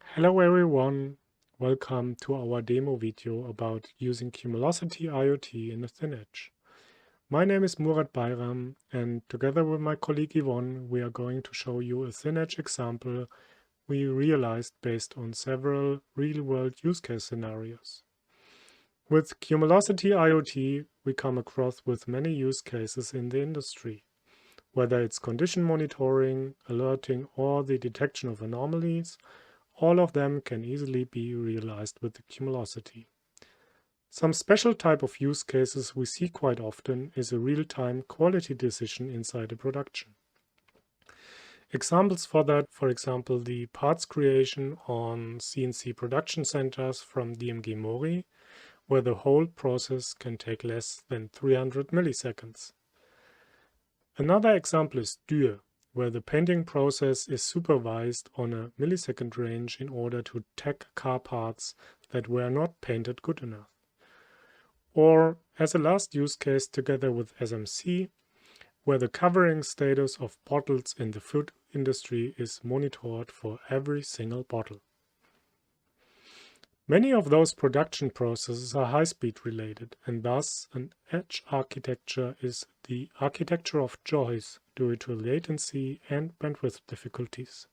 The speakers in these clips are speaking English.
Hello everyone, welcome to our demo video about using Cumulocity IoT in a ThinEdge. My name is Murat Bayram and together with my colleague Yvonne we are going to show you a ThinEdge example we realized based on several real-world use case scenarios. With Cumulocity IoT we come across with many use cases in the industry, whether it's condition monitoring, alerting or the detection of anomalies. All of them can easily be realized with the Cumulocity. Some special type of use cases we see quite often is a real-time quality decision inside a production. Examples for that, for example, the parts creation on CNC production centers from DMG Mori, where the whole process can take less than 300 milliseconds. Another example is Dürr, where the painting process is supervised on a millisecond range in order to tag car parts that were not painted good enough. Or as a last use case together with SMC, where the covering status of bottles in the food industry is monitored for every single bottle. Many of those production processes are high-speed related, and thus an edge architecture is the architecture of choice due to latency and bandwidth difficulties.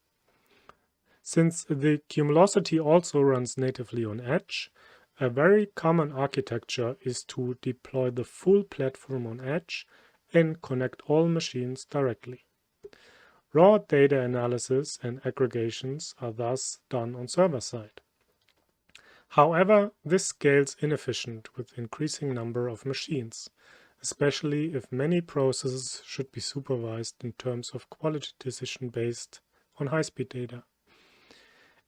Since the Cumulocity also runs natively on edge, a very common architecture is to deploy the full platform on edge and connect all machines directly. Raw data analysis and aggregations are thus done on server side. However, this scales inefficient with increasing number of machines, especially if many processes should be supervised in terms of quality decision based on high-speed data.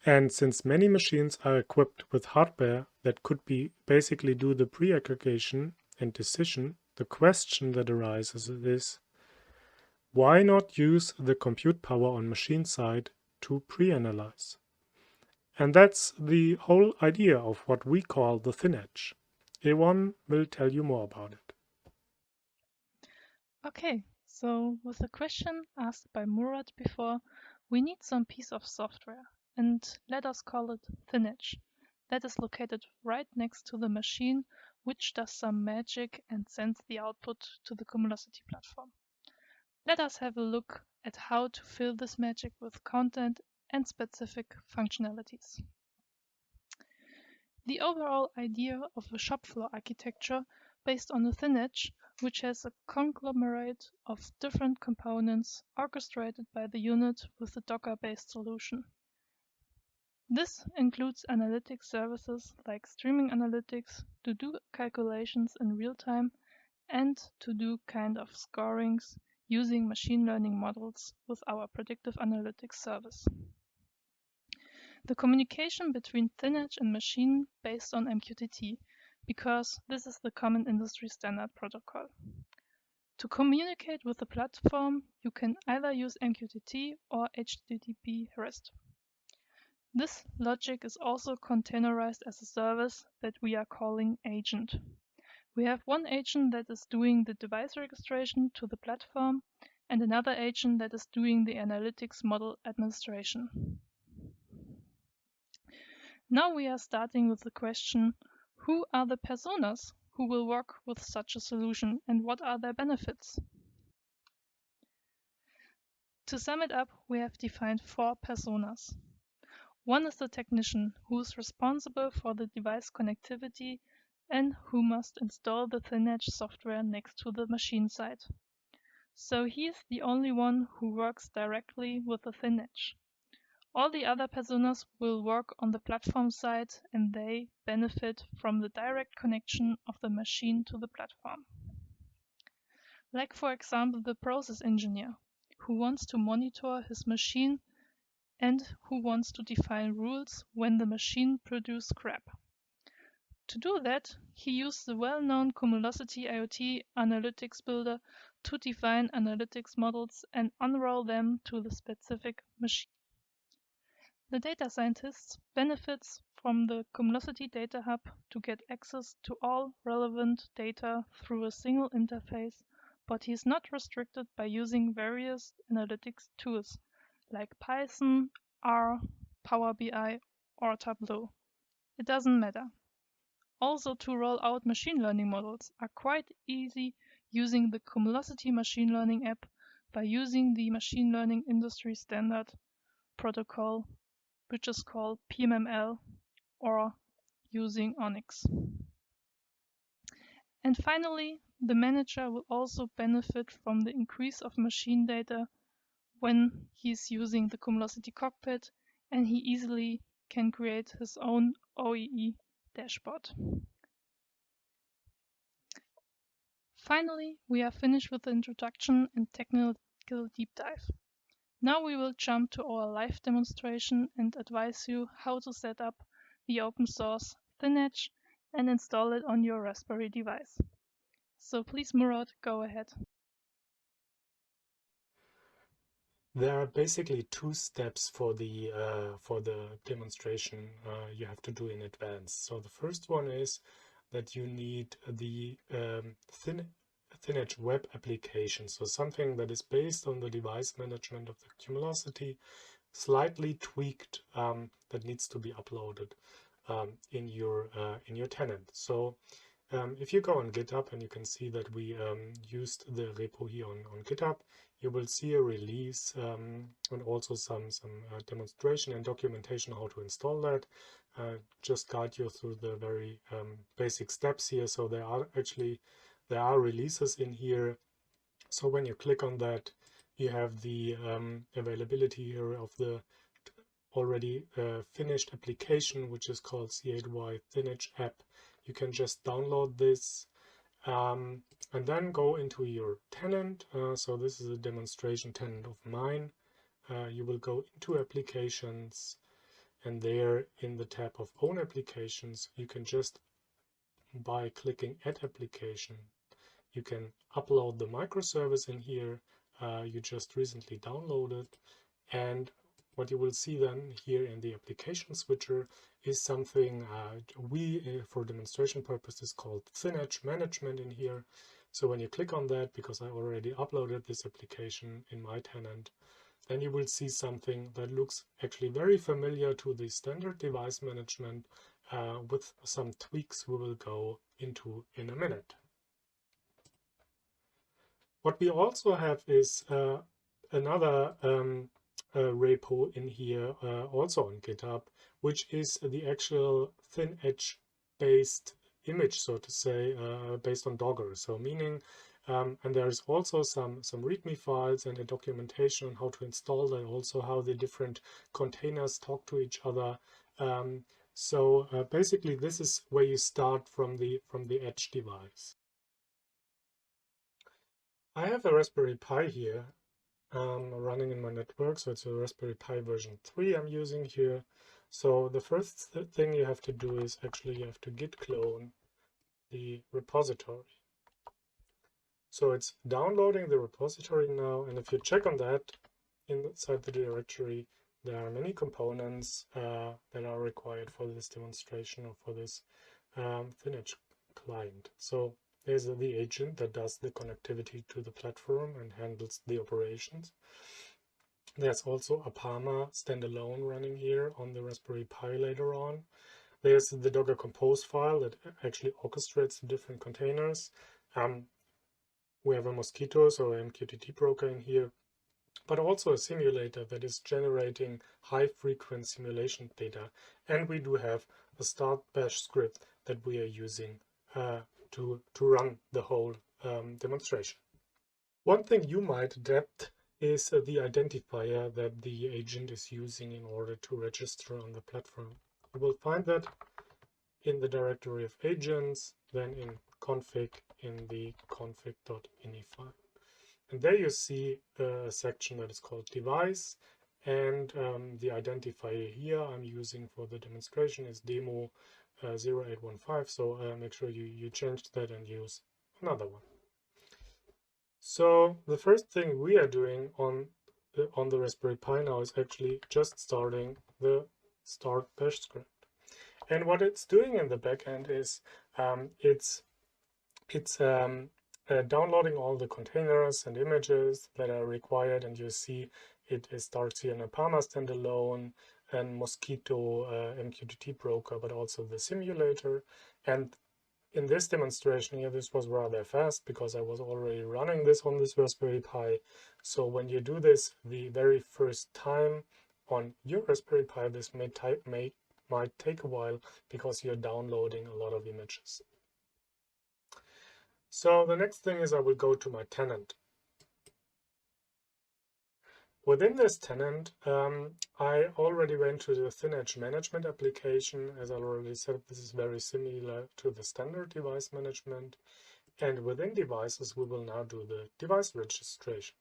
And since many machines are equipped with hardware that could be basically do the pre-aggregation and decision, the question that arises is, why not use the compute power on machine side to pre-analyze? And that's the whole idea of what we call the ThinEdge. Ewan will tell you more about it. Okay, so with the question asked by Murat before, we need some piece of software, and let us call it ThinEdge, that is located right next to the machine, which does some magic and sends the output to the Cumulocity platform. Let us have a look at how to fill this magic with content and specific functionalities. The overall idea of a shopfloor architecture based on a ThinEdge, which has a conglomerate of different components orchestrated by the unit with a Docker-based solution. This includes analytics services like streaming analytics to do calculations in real time and to do kind of scorings using machine learning models with our predictive analytics service. The communication between ThinEdge and machine based on MQTT, because this is the common industry standard protocol. To communicate with the platform, you can either use MQTT or HTTP REST. This logic is also containerized as a service that we are calling agent. We have one agent that is doing the device registration to the platform and another agent that is doing the analytics model administration. Now we are starting with the question, who are the personas who will work with such a solution and what are their benefits? To sum it up, we have defined 4 personas. One is the technician who is responsible for the device connectivity and who must install the ThinEdge software next to the machine side. So he is the only one who works directly with the ThinEdge. All the other personas will work on the platform side and they benefit from the direct connection of the machine to the platform. Like for example the process engineer, who wants to monitor his machine and who wants to define rules when the machine produces crap. To do that, he used the well-known Cumulocity IoT analytics builder to define analytics models and unroll them to the specific machine. The data scientist benefits from the Cumulocity Data Hub to get access to all relevant data through a single interface, but he is not restricted by using various analytics tools like Python, R, Power BI, or Tableau. It doesn't matter. Also, to roll out machine learning models are quite easy using the Cumulocity machine learning app by using the machine learning industry standard protocol, which is called PMML, or using Onyx. And finally, the manager will also benefit from the increase of machine data when he's using the Cumulocity cockpit, and he easily can create his own OEE dashboard. Finally, we are finished with the introduction and technical deep dive. Now we will jump to our live demonstration and advise you how to set up the open source ThinEdge and install it on your Raspberry device. So please, Murad, go ahead. There are basically two steps for the demonstration you have to do in advance. So the first one is that you need the ThinEdge web application, so something that is based on the device management of the Cumulocity, slightly tweaked, that needs to be uploaded in your tenant. So if you go on GitHub, and you can see that we used the repo here on GitHub, you will see a release and also some demonstration and documentation how to install that. Just guide you through the very basic steps here. So there are releases in here. So when you click on that, you have the availability here of the already finished application, which is called C8Y ThinEdge app. You can just download this and then go into your tenant. So this is a demonstration tenant of mine. You will go into applications, and there in the tab of own applications, you can just, by clicking add application, you can upload the microservice in here you just recently downloaded. And what you will see then here in the application switcher is something we, for demonstration purposes, called ThinEdge management in here. So when you click on that, because I already uploaded this application in my tenant, then you will see something that looks actually very familiar to the standard device management with some tweaks we will go into in a minute. What we also have is another repo in here, also on GitHub, which is the actual ThinEdge based image, so to say, based on Docker. So meaning, and there's also some README files and a documentation on how to install that, also how the different containers talk to each other. So basically, this is where you start from the edge device. I have a Raspberry Pi here running in my network, so it's a Raspberry Pi version 3 I'm using here. So the first thing you have to do is actually you have to git clone the repository. So it's downloading the repository now, and if you check on that inside the directory, there are many components that are required for this demonstration or for this ThinEdge client. So there's the agent that does the connectivity to the platform and handles the operations. There's also a Parma standalone running here on the Raspberry Pi later on. There's the Docker Compose file that actually orchestrates the different containers. We have a Mosquito, so an MQTT broker in here, but also a simulator that is generating high-frequency simulation data. And we do have a start bash script that we are using to run the whole demonstration. One thing you might adapt is the identifier that the agent is using in order to register on the platform. You will find that in the directory of agents, then in config, in the config.ini file. And there you see a section that is called device, and the identifier here I'm using for the demonstration is demo 0815, so make sure you change that and use another one. So the first thing we are doing on the Raspberry Pi now is actually just starting the start bash script. And what it's doing in the backend is it's downloading all the containers and images that are required, and you see it starts here in a Parma standalone. and Mosquito MQTT broker, but also the simulator. And in this demonstration here, this was rather fast because I was already running this on this Raspberry Pi. So when you do this the very first time on your Raspberry Pi, this might take a while because you're downloading a lot of images. So the next thing is I will go to my tenant. Within this tenant, I already went to the ThinEdge management application. As I already said, this is very similar to the standard device management. And within devices, we will now do the device registration.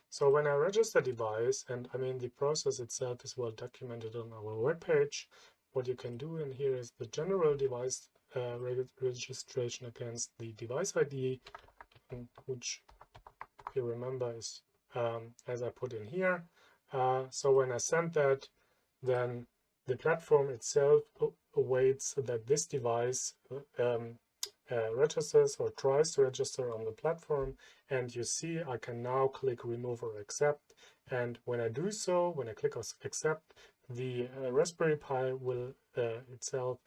So when I register device, and I mean the process itself is well documented on our webpage, what you can do in here is the general device registration against the device ID, which, if you remember, is as I put in here. So when I send that, then the platform itself awaits that this device registers or tries to register on the platform, and you see I can now click remove or accept, and when I do so, when I click on accept, the Raspberry Pi will itself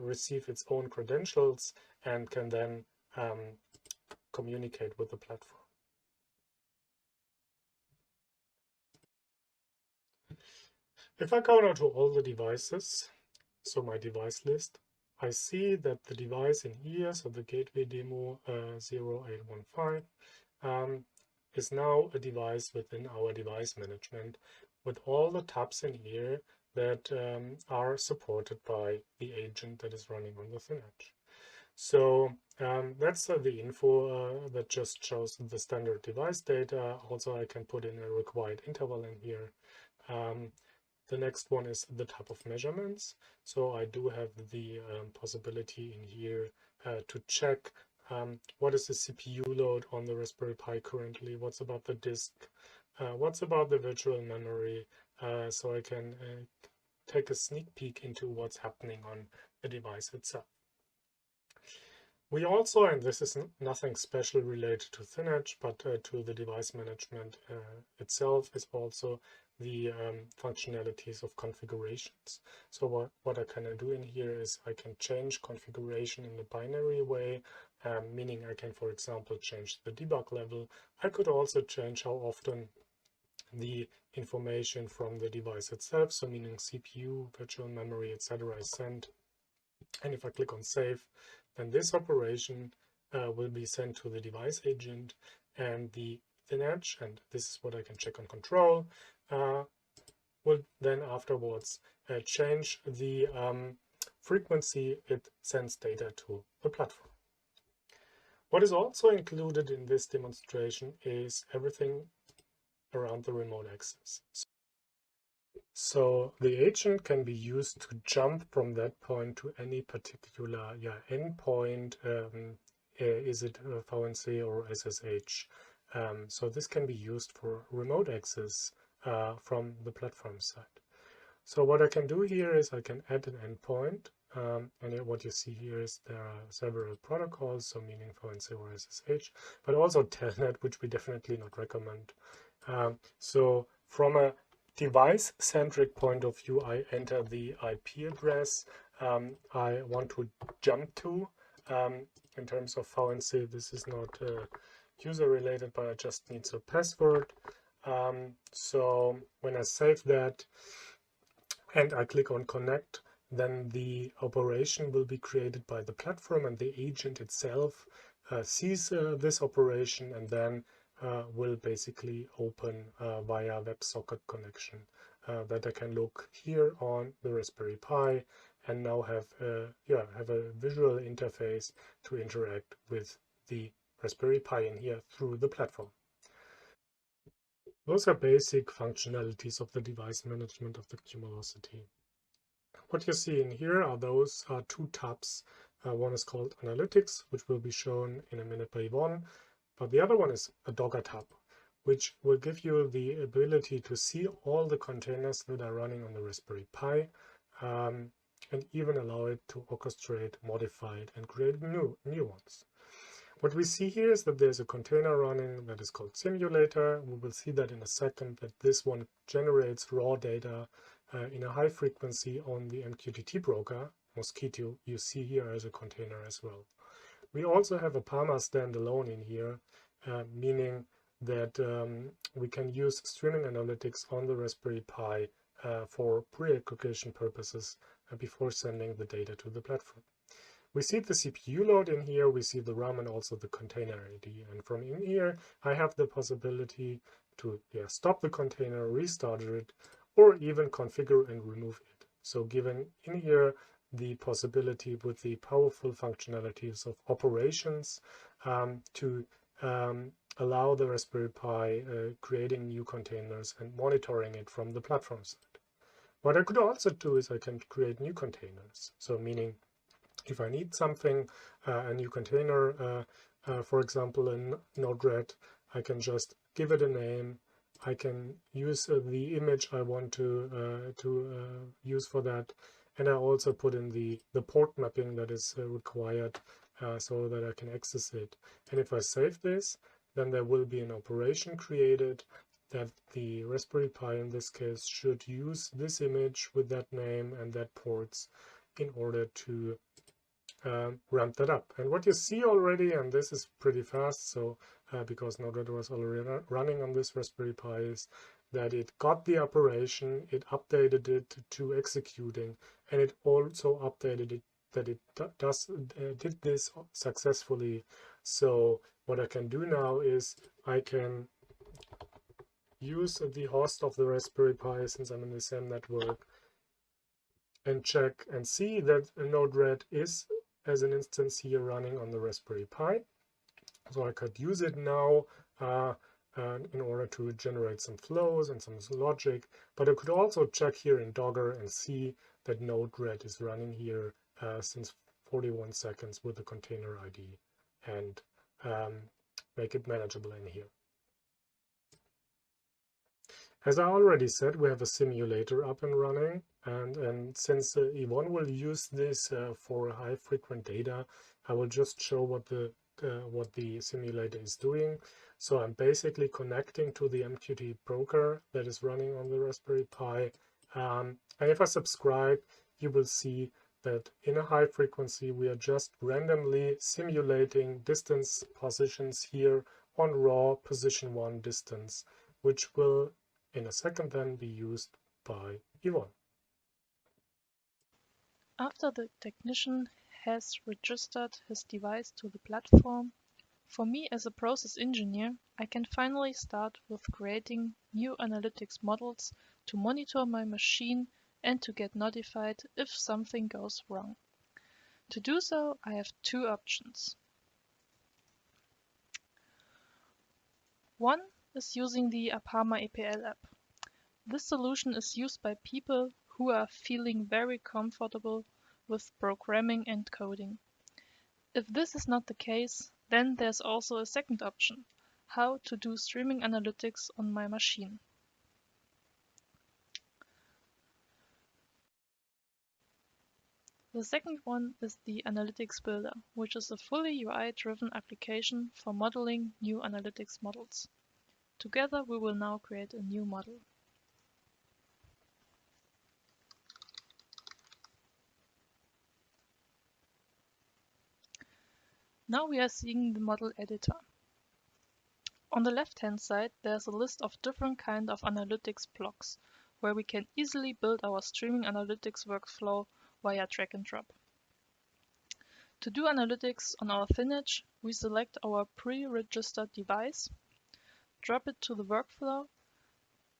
receive its own credentials and can then communicate with the platform. If I go now to all the devices, so my device list, I see that the device in here, so the gateway demo 0815, is now a device within our device management with all the tabs in here that are supported by the agent that is running on the ThinEdge. So that's the info that just shows the standard device data. Also, I can put in a required interval in here. The next one is the type of measurements. So I do have the possibility in here to check what is the CPU load on the Raspberry Pi currently, what's about the disk, what's about the virtual memory, so I can take a sneak peek into what's happening on the device itself. We also, and this is nothing special related to ThinEdge, but to the device management itself, is also the functionalities of configurations. So what I can do in here is I can change configuration in a binary way, meaning I can, for example, change the debug level. I could also change how often the information from the device itself, so meaning CPU, virtual memory, etc. is sent. And if I click on save, then this operation will be sent to the device agent, and the ThinEdge, and this is what I can check on control, will then afterwards change the frequency it sends data to the platform. What is also included in this demonstration is everything around the remote access. So the agent can be used to jump from that point to any particular endpoint. Is it VNC or SSH? So this can be used for remote access from the platform side. So what I can do here is I can add an endpoint. And what you see here is there are several protocols, so meaning VNC or SSH, but also Telnet, which we definitely not recommend. So from a device-centric point of view, I enter the IP address I want to jump to. In terms of VNC, this is not user-related, but I just need a password. So when I save that and I click on connect, then the operation will be created by the platform, and the agent itself sees this operation and then will basically open via WebSocket connection that I can look here on the Raspberry Pi and now have a visual interface to interact with the Raspberry Pi in here through the platform. Those are basic functionalities of the device management of the Cumulocity. What you see in here are those two tabs. One is called Analytics, which will be shown in a minute by Yvonne, but the other one is a Docker tab, which will give you the ability to see all the containers that are running on the Raspberry Pi, and even allow it to orchestrate, modify it, and create new ones. What we see here is that there's a container running that is called simulator. We will see that in a second, that this one generates raw data in a high frequency on the MQTT broker, Mosquito, you see here as a container as well. We also have a Parma standalone in here, meaning that we can use streaming analytics on the Raspberry Pi for pre-aggregation purposes before sending the data to the platform. We see the CPU load in here, we see the RAM and also the container ID. And from in here, I have the possibility to stop the container, restart it, or even configure and remove it. So given in here the possibility with the powerful functionalities of operations to allow the Raspberry Pi creating new containers and monitoring it from the platform side. What I could also do is I can create new containers. So meaning if I need something, a new container, for example in Node-RED, I can just give it a name. I can use the image I want to use for that. And I also put in the port mapping that is required so that I can access it. And if I save this, then there will be an operation created that the Raspberry Pi in this case should use this image with that name and that ports in order to ramp that up. And what you see already, and this is pretty fast, so because Node-RED was already running on this Raspberry Pi, is that it got the operation, it updated it to executing, and it also updated it that it did this successfully. So what I can do now is I can use the host of the Raspberry Pi, since I'm in the same network, and check and see that Node-RED is as an instance here running on the Raspberry Pi. So I could use it now in order to generate some flows and some logic, but I could also check here in Dogger and see that Node-RED is running here since 41 seconds with the container ID and make it manageable in here. As I already said, we have a simulator up and running, and since Yvonne will use this for high frequent data, I will just show what the simulator is doing. So I'm basically connecting to the MQTT broker that is running on the Raspberry Pi. And if I subscribe, you will see that in a high frequency, we are just randomly simulating distance positions here on raw position 1 distance, which will in a second then be used by Yvonne. After the technician has registered his device to the platform, for me as a process engineer, I can finally start with creating new analytics models to monitor my machine and to get notified if something goes wrong. To do so, I have two options. One is using the Apama APL app. This solution is used by people who are feeling very comfortable with programming and coding. If this is not the case, then there's also a second option, how to do streaming analytics on my machine. The second one is the Analytics Builder, which is a fully UI-driven application for modeling new analytics models. Together we will now create a new model. Now we are seeing the model editor. On the left-hand side, there's a list of different kinds of analytics blocks, where we can easily build our streaming analytics workflow via drag and drop. To do analytics on our ThinEdge, we select our pre-registered device, drop it to the workflow,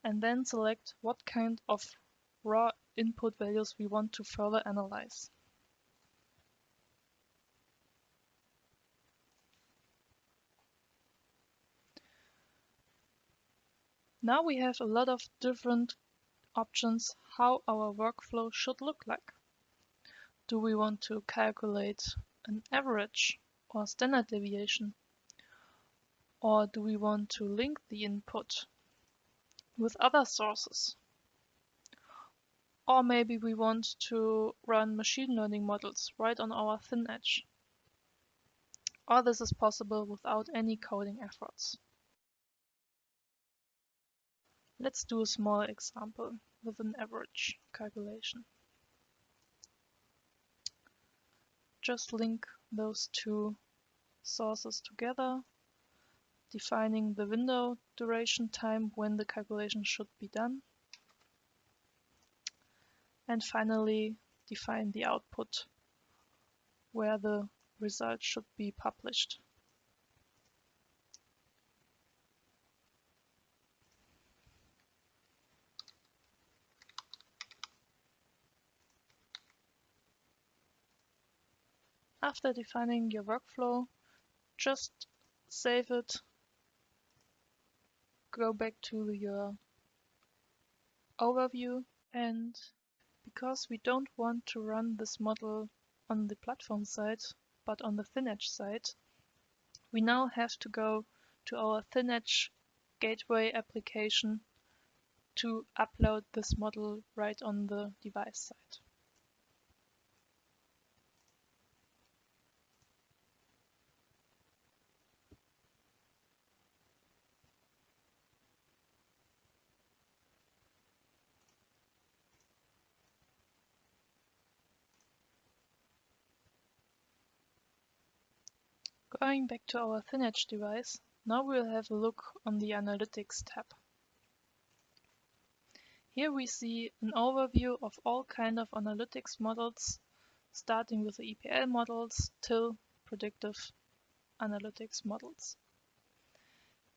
and then select what kind of raw input values we want to further analyze. Now we have a lot of different options how our workflow should look like. Do we want to calculate an average or standard deviation? Or do we want to link the input with other sources? Or maybe we want to run machine learning models right on our ThinEdge. Or this is possible without any coding efforts. Let's do a small example. with an average calculation. Just link those two sources together, defining the window duration time when the calculation should be done, and finally define the output where the result should be published. After defining your workflow, just save it, go back to your overview, and because we don't want to run this model on the platform side, but on the ThinEdge side, we now have to go to our ThinEdge gateway application to upload this model right on the device side. Going back to our ThinEdge device, now we'll have a look on the Analytics tab. Here we see an overview of all kinds of analytics models, starting with the EPL models till predictive analytics models.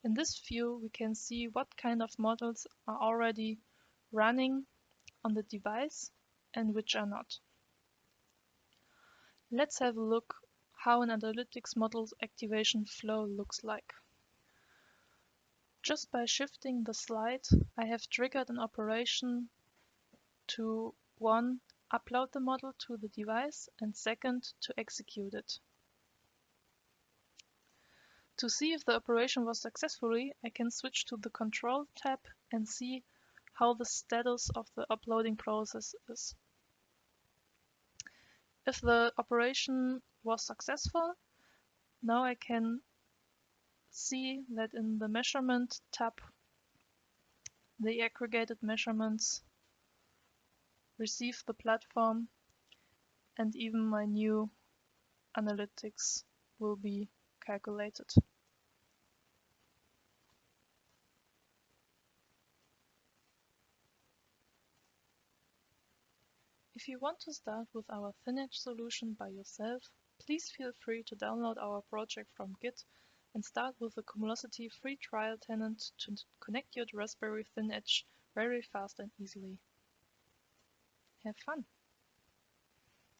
In this view, we can see what kind of models are already running on the device and which are not. Let's have a look how an analytics model's activation flow looks like. Just by shifting the slide, I have triggered an operation to 1. Upload the model to the device, and 2. To execute it. To see if the operation was successfully, I can switch to the Control tab and see how the status of the uploading process is. If the operation was successful, now I can see that in the Measurement tab, the aggregated measurements receive the platform, and even my new analytics will be calculated. If you want to start with our ThinEdge solution by yourself, please feel free to download our project from Git and start with the Cumulocity free trial tenant to connect your Raspberry ThinEdge very fast and easily. Have fun!